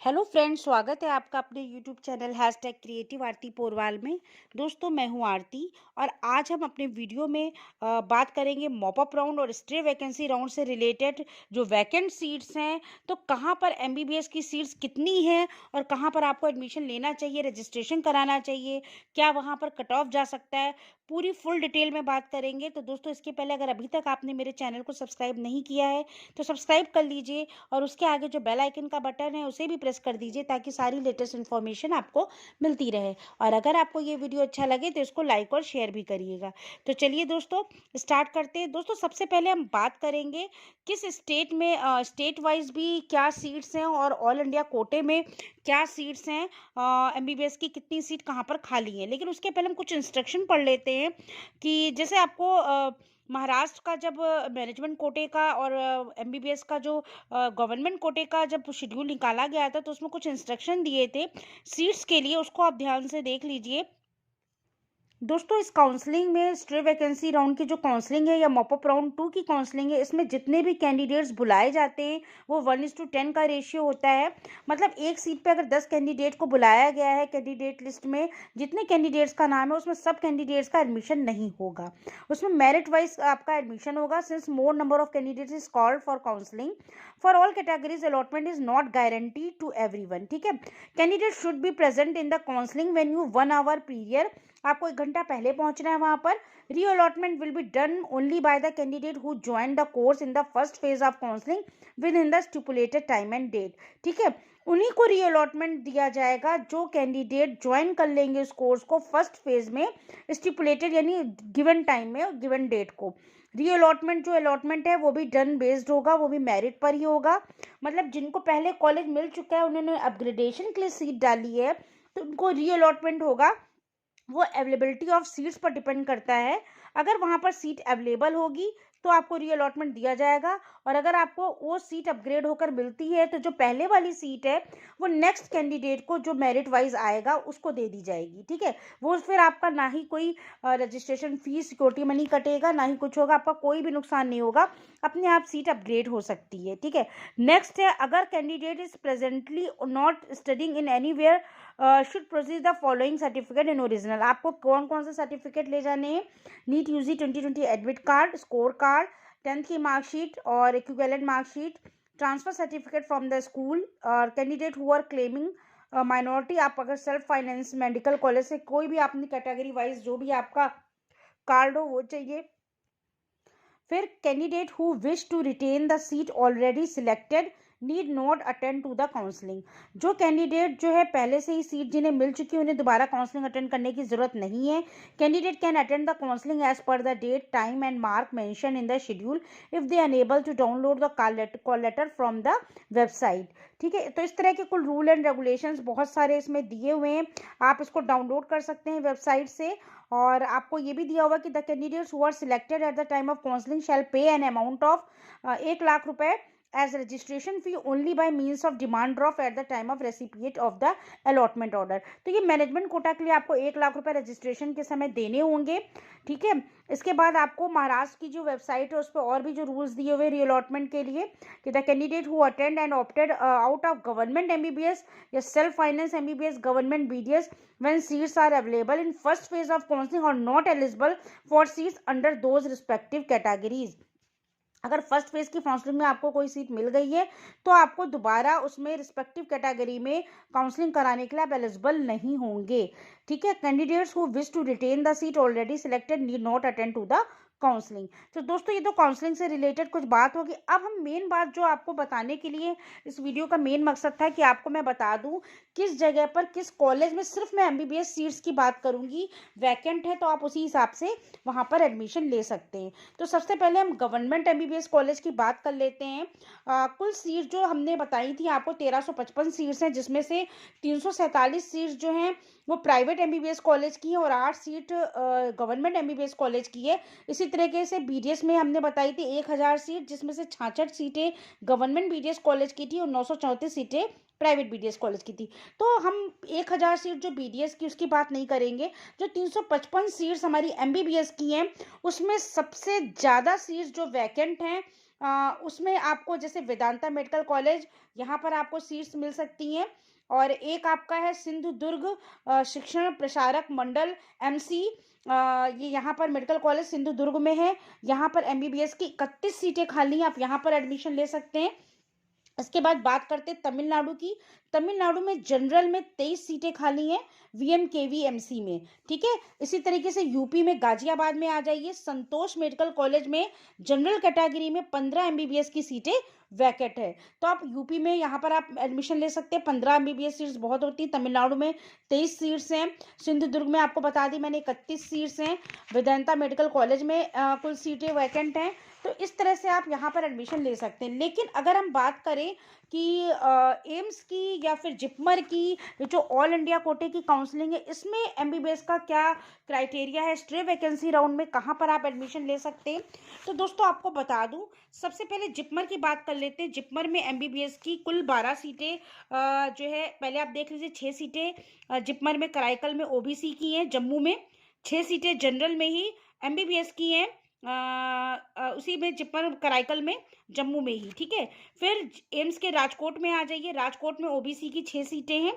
Hello friends, स्वागत है आपका अपने यूट्यूब चैनल हैशटैग क्रिएटिव आरती पोरवाल में। दोस्तों, मैं हूं आरती और आज हम अपने वीडियो में बात करेंगे मॉप अप राउंड और स्टे वैकेंसी राउंड से रिलेटेड जो वैकेंट सीट्स हैं। तो कहां पर एमबीबीएस की सीट्स कितनी हैं और कहां पर आपको एडमिशन लेना चाहिए, रजिस्ट्रेशन कराना चाहिए, क्या वहां पर कट ऑफ जा सकता है, पूरी फुल डिटेल में बात करेंगे। तो दोस्तों, इसके पहले अगर अभी तक आपने मेरे चैनल को सब्सक्राइब नहीं किया है तो सब्सक्राइब कर लीजिए और उसके आगे जो बेल आइकन का बटन है उसे भी प्रेस कर दीजिए ताकि सारी लेटेस्ट इन्फॉर्मेशन आपको मिलती रहे। और अगर आपको ये वीडियो अच्छा लगे तो इसको लाइक और शेयर भी करिएगा। तो चलिए दोस्तों, स्टार्ट करते हैं। दोस्तों, सबसे पहले हम बात करेंगे किस स्टेट में स्टेट वाइज भी क्या सीट्स हैं और ऑल इंडिया कोटे में क्या सीट्स हैं, एमबीबीएस की कितनी सीट कहाँ पर खाली है। लेकिन उसके पहले हम कुछ इंस्ट्रक्शन पढ़ लेते हैं कि जैसे आपको महाराष्ट्र का जब मैनेजमेंट कोटे का और एमबीबीएस का जो गवर्नमेंट कोटे का जब शेड्यूल निकाला गया था तो उसमें कुछ इंस्ट्रक्शन दिए थे सीट्स के लिए, उसको आप ध्यान से देख लीजिए। दोस्तों, इस काउंसलिंग में स्ट्रे वैकेंसी राउंड की जो काउंसलिंग है या मॉपअप राउंड 2 की काउंसलिंग है, इसमें जितने भी कैंडिडेट्स बुलाए जाते हैं वो 1:10 का रेशियो होता है। मतलब एक सीट पे अगर 10 कैंडिडेट को बुलाया गया है, कैंडिडेट लिस्ट में जितने कैंडिडेट्स का नाम है उसमें सब कैंडिडेट्स का एडमिशन नहीं होगा, उसमें मेरिट वाइज आपका एडमिशन होगा। Since more number of candidates is called for counselling for all categories, allotment is not guarantee to everyone. ठीक है, candidate should be present in the counselling venue 1 hour period. आपको 1 घंटा पहले पहुंचना है वहां पर। Reallotment will be done only by the candidate who join the course in the first phase of counselling within the stipulated time and date. ठीक है, उन्हीं को रीअलॉटमेंट दिया जाएगा जो कैंडिडेट ज्वाइन कर लेंगे इस कोर्स को फर्स्ट फेज में, स्टिपुलेटेड यानी गिवन टाइम में और गिवन डेट को। रीअलॉटमेंट जो अलॉटमेंट है वो भी डन बेस्ड होगा, वो भी मेरिट पर ही होगा। मतलब जिनको पहले कॉलेज मिल चुका है, उन्होंने अपग्रेडेशन के लिए सीट डाली है, तो उनको रीअलॉटमेंट होगा। वो अवेलेबिलिटी ऑफ सीट्स पर डिपेंड करता है। अगर वहाँ पर सीट अवेलेबल होगी तो आपको रीअलॉटमेंट दिया जाएगा, और अगर आपको वो सीट अपग्रेड होकर मिलती है तो जो पहले वाली सीट है वो नेक्स्ट कैंडिडेट को जो मेरिट वाइज आएगा उसको दे दी जाएगी। ठीक है, वो फिर आपका ना ही कोई रजिस्ट्रेशन फीस, सिक्योरिटी मनी कटेगा, ना ही कुछ होगा, आपका कोई भी नुकसान नहीं होगा, अपने आप सीट अपग्रेड हो सकती है। ठीक है, नेक्स्ट है, अगर candidate is presently not studying in anywhere should proceed the following certificate in original. आपको कौन कौन से सर्टिफिकेट ले जाने हैं? NEET UG 2020 admit card, score card, 10th की मार्कशीट और equivalent marksheet, transfer certificate from the school, और candidate who are claiming minority, आप अगर सेल्फ फाइनेंस मेडिकल कॉलेज से कोई भी अपनी कैटेगरी वाइज जो भी आपका कार्ड हो वो चाहिए। फिर candidate who wish to retain the seat already selected need not attend to the counselling. जो कैंडिडेट जो है पहले से ही सीट जिन्हें मिल चुकी है उन्हें दोबारा काउंसलिंग अटेंड करने की जरूरत नहीं है। Candidate can attend the counselling as per the date, time and mark mention in the schedule if they enable to download the call letter from the website. ठीक है, तो इस तरह के कुल रूल एंड रेगुलेशंस बहुत सारे इसमें दिए हुए हैं, आप इसको डाउनलोड कर सकते हैं वेबसाइट से। और आपको ये भी दिया हुआ कि the candidates who are selected at the time of counselling shall pay an amount of 1 lakh रुपए as registration fee only by means of demand draft at the time of recipient of the allotment order। तो ये management quota के लिए आपको 1 लाख रुपए registration के समय देने होंगे। ठीक है, इसके बाद आपको महाराष्ट्र की जो वेबसाइट है उस पर और भी जो रूल्स दिए हुए रीअलॉटमेंट के लिए कि the candidate who attend and opted out of government MBBS या self finance MBBS government BDS when seats are available in first phase of counseling or not eligible for seats under those respective categories। अगर first phase की counselling में आपको कोई seat मिल गई है तो आपको दोबारा उसमें रिस्पेक्टिव कैटेगरी में काउंसलिंग कराने के लिए आप एलिजिबल नहीं होंगे। ठीक है, candidates who wish to retain the seat already selected need not attend to the counselling. तो दोस्तों, ये तो काउंसलिंग से रिलेटेड कुछ बात होगी। अब हम मेन बात जो आपको बताने के लिए इस वीडियो का मेन मकसद था कि आपको मैं बता दूं किस जगह पर किस कॉलेज में सिर्फ मैं एमबीबीएस सीट्स की बात करूंगी, वैकेंट है तो आप उसी हिसाब से वहां पर एडमिशन ले सकते हैं। तो सबसे पहले हम गवर्नमेंट एमबीबीएस कॉलेज की बात कर लेते हैं। कुल सीट जो हमने बताई थी आपको 1355 सीट्स हैं, जिसमें से 347 सीट्स जो हैं वो प्राइवेट एमबीबीएस कॉलेज की है और 8 सीट गवर्नमेंट एमबीबीएस कॉलेज की है। इसी तरीके से बीडीएस में हमने बताई थी 1000 सीट, जिसमें से 66 सीटें गवर्नमेंट बीडीएस कॉलेज की थी और 934 सीटें प्राइवेट बीडीएस कॉलेज की थी। तो हम 1000 सीट जो बीडीएस की उसकी बात नहीं करेंगे। जो 355 सीट्स हमारी एमबीबीएस की हैं उसमें सबसे ज़्यादा सीट्स जो वैकेंट हैं उसमें आपको जैसे वेदांता मेडिकल कॉलेज, यहाँ पर आपको सीट्स मिल सकती हैं। और एक आपका है सिंधुदुर्ग शिक्षण प्रसारक मंडल, एमसी, ये यहाँ पर मेडिकल कॉलेज सिंधुदुर्ग में है। यहाँ पर एमबीबीएस की 31 सीटें खाली हैं, आप यहाँ पर एडमिशन ले सकते हैं। इसके बाद बात करते हैं तमिलनाडु की। तमिलनाडु में जनरल में 23 सीटें खाली हैं, वीएमकेवीएमसी में। ठीक है, इसी तरीके से यूपी में गाजियाबाद में आ जाइए, संतोष मेडिकल कॉलेज में जनरल कैटेगरी में 15 एमबीबीएस की सीटें वैकेंट है। तो आप यूपी में यहाँ पर आप एडमिशन ले सकते हैं। 15 एमबीबीएस सीट्स बहुत होती है। तमिलनाडु में 23 सीट्स हैं। सिंधुदुर्ग में आपको बता दी मैंने 31 सीट्स हैं। वेदांता मेडिकल कॉलेज में कुल सीटें वैकेंट हैं। तो इस तरह से आप यहाँ पर एडमिशन ले सकते हैं। लेकिन अगर हम बात करें कि एम्स की या फिर जिपमर की, जो ऑल इंडिया कोटे की काउंसलिंग है, इसमें एमबीबीएस का क्या क्राइटेरिया है, स्ट्रे वैकेंसी राउंड में कहाँ पर आप एडमिशन ले सकते हैं। तो दोस्तों आपको बता दूं, सबसे पहले जिपमर की बात कर लेते हैं। जिपमर में एमबीबीएस की कुल 12 सीटें जो है, पहले आप देख लीजिए, 6 सीटें जिपमर में कराईकल में ओबीसी की हैं। जम्मू में 6 सीटें जनरल में ही एमबीबीएस की हैं, उसी में जिपमर कराईकल में, जम्मू में ही। ठीक है, फिर एम्स के राजकोट में आ जाइए। राजकोट में ओबीसी की 6 सीटें हैं।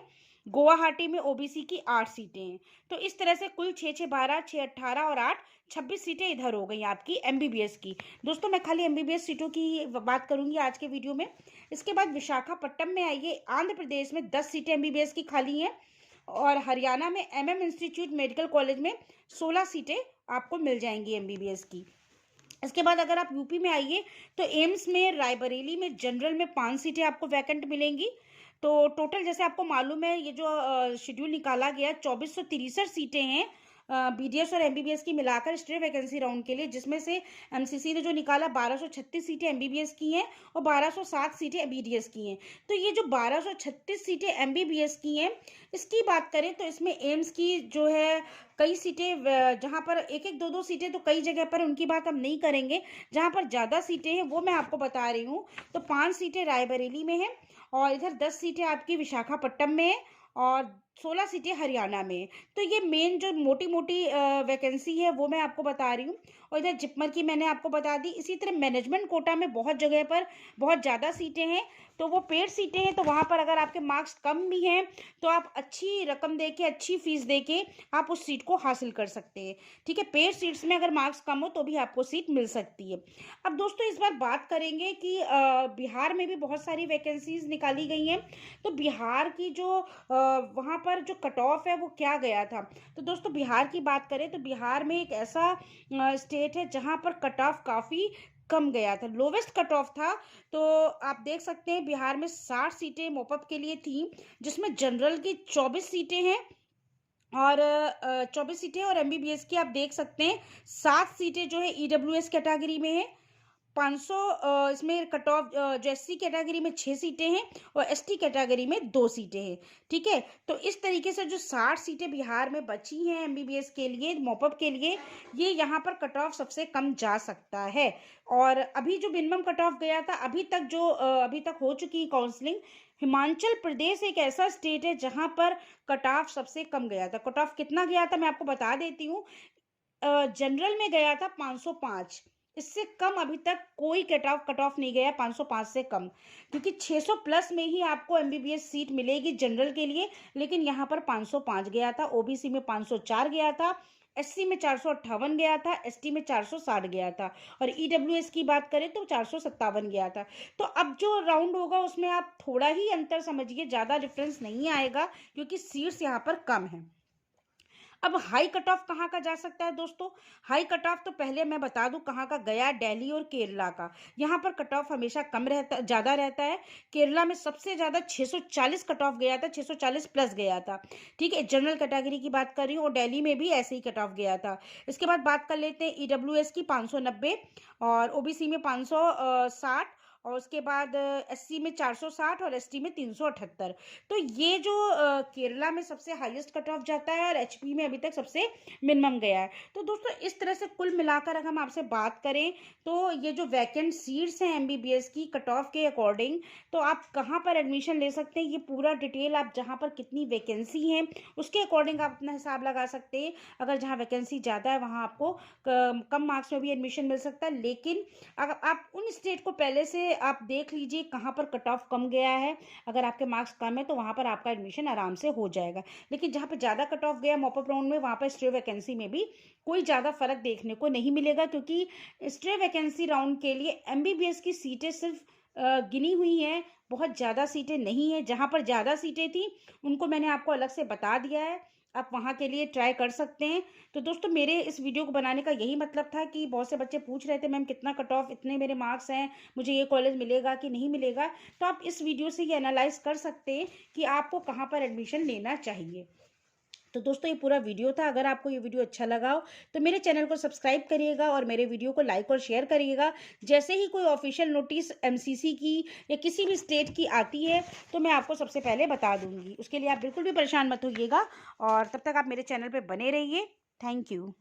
गुवाहाटी में ओबीसी की 8 सीटें हैं। तो इस तरह से कुल 6 6 12 6 18 और 8 26 सीटें इधर हो गई आपकी एमबीबीएस की। दोस्तों मैं खाली एमबीबीएस सीटों की बात करूंगी आज के वीडियो में। इसके बाद विशाखापट्टनम में आइए। आंध्र प्रदेश में 10 सीटें एमबीबीएस की खाली हैं। और हरियाणा में एमएम इंस्टीट्यूट मेडिकल कॉलेज में 16 सीटें आपको मिल जाएंगी एमबीबीएस की। इसके बाद अगर आप यूपी में आइए तो एम्स में रायबरेली में जनरल में 5 सीटें आपको वैकेंट मिलेंगी। तो टोटल जैसे आपको मालूम है, ये जो शेड्यूल निकाला गया 2463 सीटें हैं बीडीएस और एमबीबीएस की मिलाकर स्ट्रे वैकेंसी राउंड के लिए, जिसमें से एमसीसी ने जो निकाला 1236 सीटें एमबीबीएस की हैं और 1207 सीटें बीडीएस की हैं। तो ये जो 1236 सीटें एमबीबीएस की हैं, इसकी बात करें तो इसमें एम्स की जो है कई सीटें, जहां पर एक एक दो दो सीटें तो कई जगह पर, उनकी बात हम नहीं करेंगे। जहां पर ज़्यादा सीटें हैं वो मैं आपको बता रही हूँ। तो 5 सीटें रायबरेली में हैं और इधर 10 सीटें आपकी विशाखापट्टनम में है और 16 सीटें हरियाणा में। तो ये मेन जो मोटी मोटी वैकेंसी है वो मैं आपको बता रही हूँ। और इधर जिपमर की मैंने आपको बता दी। इसी तरह मैनेजमेंट कोटा में बहुत जगह पर बहुत ज़्यादा सीटें हैं, तो वो पेड सीटें हैं। तो वहाँ पर अगर आपके मार्क्स कम भी हैं तो आप अच्छी रकम दे के, अच्छी फीस दे के आप उस सीट को हासिल कर सकते हैं। ठीक है, पेड सीट्स में अगर मार्क्स कम हो तो भी आपको सीट मिल सकती है। अब दोस्तों इस बार बात करेंगे कि बिहार में भी बहुत सारी वैकेंसीज निकाली गई हैं। तो बिहार की जो वहाँ पर जो कट ऑफ है वो क्या गया था। तो दोस्तों बिहार की बात करें तो बिहार में एक ऐसा स्टेट है जहाँ पर कट ऑफ काफ़ी कम गया था, लोवेस्ट कट ऑफ था। तो आप देख सकते हैं बिहार में 60 सीटें मोपअप के लिए थी, जिसमें जनरल की 24 सीटें हैं और 24 सीटें, और एमबीबीएस की आप देख सकते हैं 7 सीटें जो है ईडब्ल्यूएस कैटेगरी में है। 500 इसमें कट ऑफ जो एससी कैटेगरी में 6 सीटें हैं और एसटी कैटेगरी में 2 सीटें हैं। ठीक है, तो इस तरीके से जो 60 सीटें बिहार में बची हैं एमबीबीएस के लिए, मॉपअप के लिए, ये यहाँ पर कट ऑफ सबसे कम जा सकता है। और अभी जो मिनिमम कट ऑफ गया था, अभी तक हो चुकी काउंसलिंग, हिमाचल प्रदेश एक ऐसा स्टेट है जहां पर कट ऑफ सबसे कम गया था। कट ऑफ कितना गया था मैं आपको बता देती हूँ। जनरल में गया था 505, इससे कम अभी तक कोई कट ऑफ नहीं गया 505 से कम, क्योंकि 600 प्लस में ही आपको एमबीबीएस सीट मिलेगी जनरल के लिए। लेकिन यहाँ पर 505 गया था, ओबीसी में 504 गया था, एससी में 458 गया था, एसटी में 460 गया था, और ईडब्ल्यूएस की बात करें तो 457 गया था। तो अब जो राउंड होगा उसमें आप थोड़ा ही अंतर समझिए, ज़्यादा डिफरेंस नहीं आएगा क्योंकि सीट्स यहाँ पर कम है। अब हाई कट ऑफ कहाँ का जा सकता है दोस्तों। हाई कट ऑफ तो पहले मैं बता दूं कहाँ का गया, दिल्ली और केरला का। यहाँ पर कट ऑफ हमेशा कम रहता, ज़्यादा रहता है। केरला में सबसे ज़्यादा 640 कट ऑफ गया था, 640 प्लस गया था। ठीक है, जनरल कैटेगरी की बात कर रही हूँ, और दिल्ली में भी ऐसे ही कट ऑफ गया था। इसके बाद बात कर लेते हैं ईडब्ल्यूएस की 590 और ओबीसी में 560 और उसके बाद SC में 460 और ST में 378। तो ये जो केरला में सबसे हाईएस्ट कट ऑफ जाता है और HP में अभी तक सबसे मिनिमम गया है। तो दोस्तों इस तरह से कुल मिलाकर अगर हम आपसे बात करें तो ये जो वैकेंट सीट्स हैं MBBS की कट ऑफ के अकॉर्डिंग, तो आप कहाँ पर एडमिशन ले सकते हैं ये पूरा डिटेल, आप जहाँ पर कितनी वैकेंसी है उसके अकॉर्डिंग आप अपना हिसाब लगा सकते हैं। अगर जहाँ वैकेंसी ज़्यादा है वहाँ आपको कम मार्क्स में भी एडमिशन मिल सकता है, लेकिन अगर आप उन स्टेट को पहले से आप देख लीजिए कहाँ पर कट ऑफ कम गया है। अगर आपके मार्क्स कम है तो वहाँ पर आपका एडमिशन आराम से हो जाएगा, लेकिन जहाँ पर ज़्यादा कट ऑफ गया मॉपअप राउंड में वहाँ पर स्ट्रे वैकेंसी में भी कोई ज़्यादा फर्क देखने को नहीं मिलेगा, क्योंकि स्ट्रे वैकेंसी राउंड के लिए MBBS की सीटें सिर्फ गिनी हुई हैं, बहुत ज़्यादा सीटें नहीं है। जहाँ पर ज़्यादा सीटें थी उनको मैंने आपको अलग से बता दिया है, आप वहाँ के लिए ट्राई कर सकते हैं। तो दोस्तों मेरे इस वीडियो को बनाने का यही मतलब था कि बहुत से बच्चे पूछ रहे थे मैम कितना कट ऑफ, इतने मेरे मार्क्स हैं, मुझे ये कॉलेज मिलेगा कि नहीं मिलेगा। तो आप इस वीडियो से ये एनालाइज कर सकते हैं कि आपको कहाँ पर एडमिशन लेना चाहिए। तो दोस्तों ये पूरा वीडियो था। अगर आपको ये वीडियो अच्छा लगा हो तो मेरे चैनल को सब्सक्राइब करिएगा और मेरे वीडियो को लाइक और शेयर करिएगा। जैसे ही कोई ऑफिशियल नोटिस MCC की या किसी भी स्टेट की आती है तो मैं आपको सबसे पहले बता दूंगी। उसके लिए आप बिल्कुल भी परेशान मत होइएगा और तब तक आप मेरे चैनल पर बने रहिए। Thank you.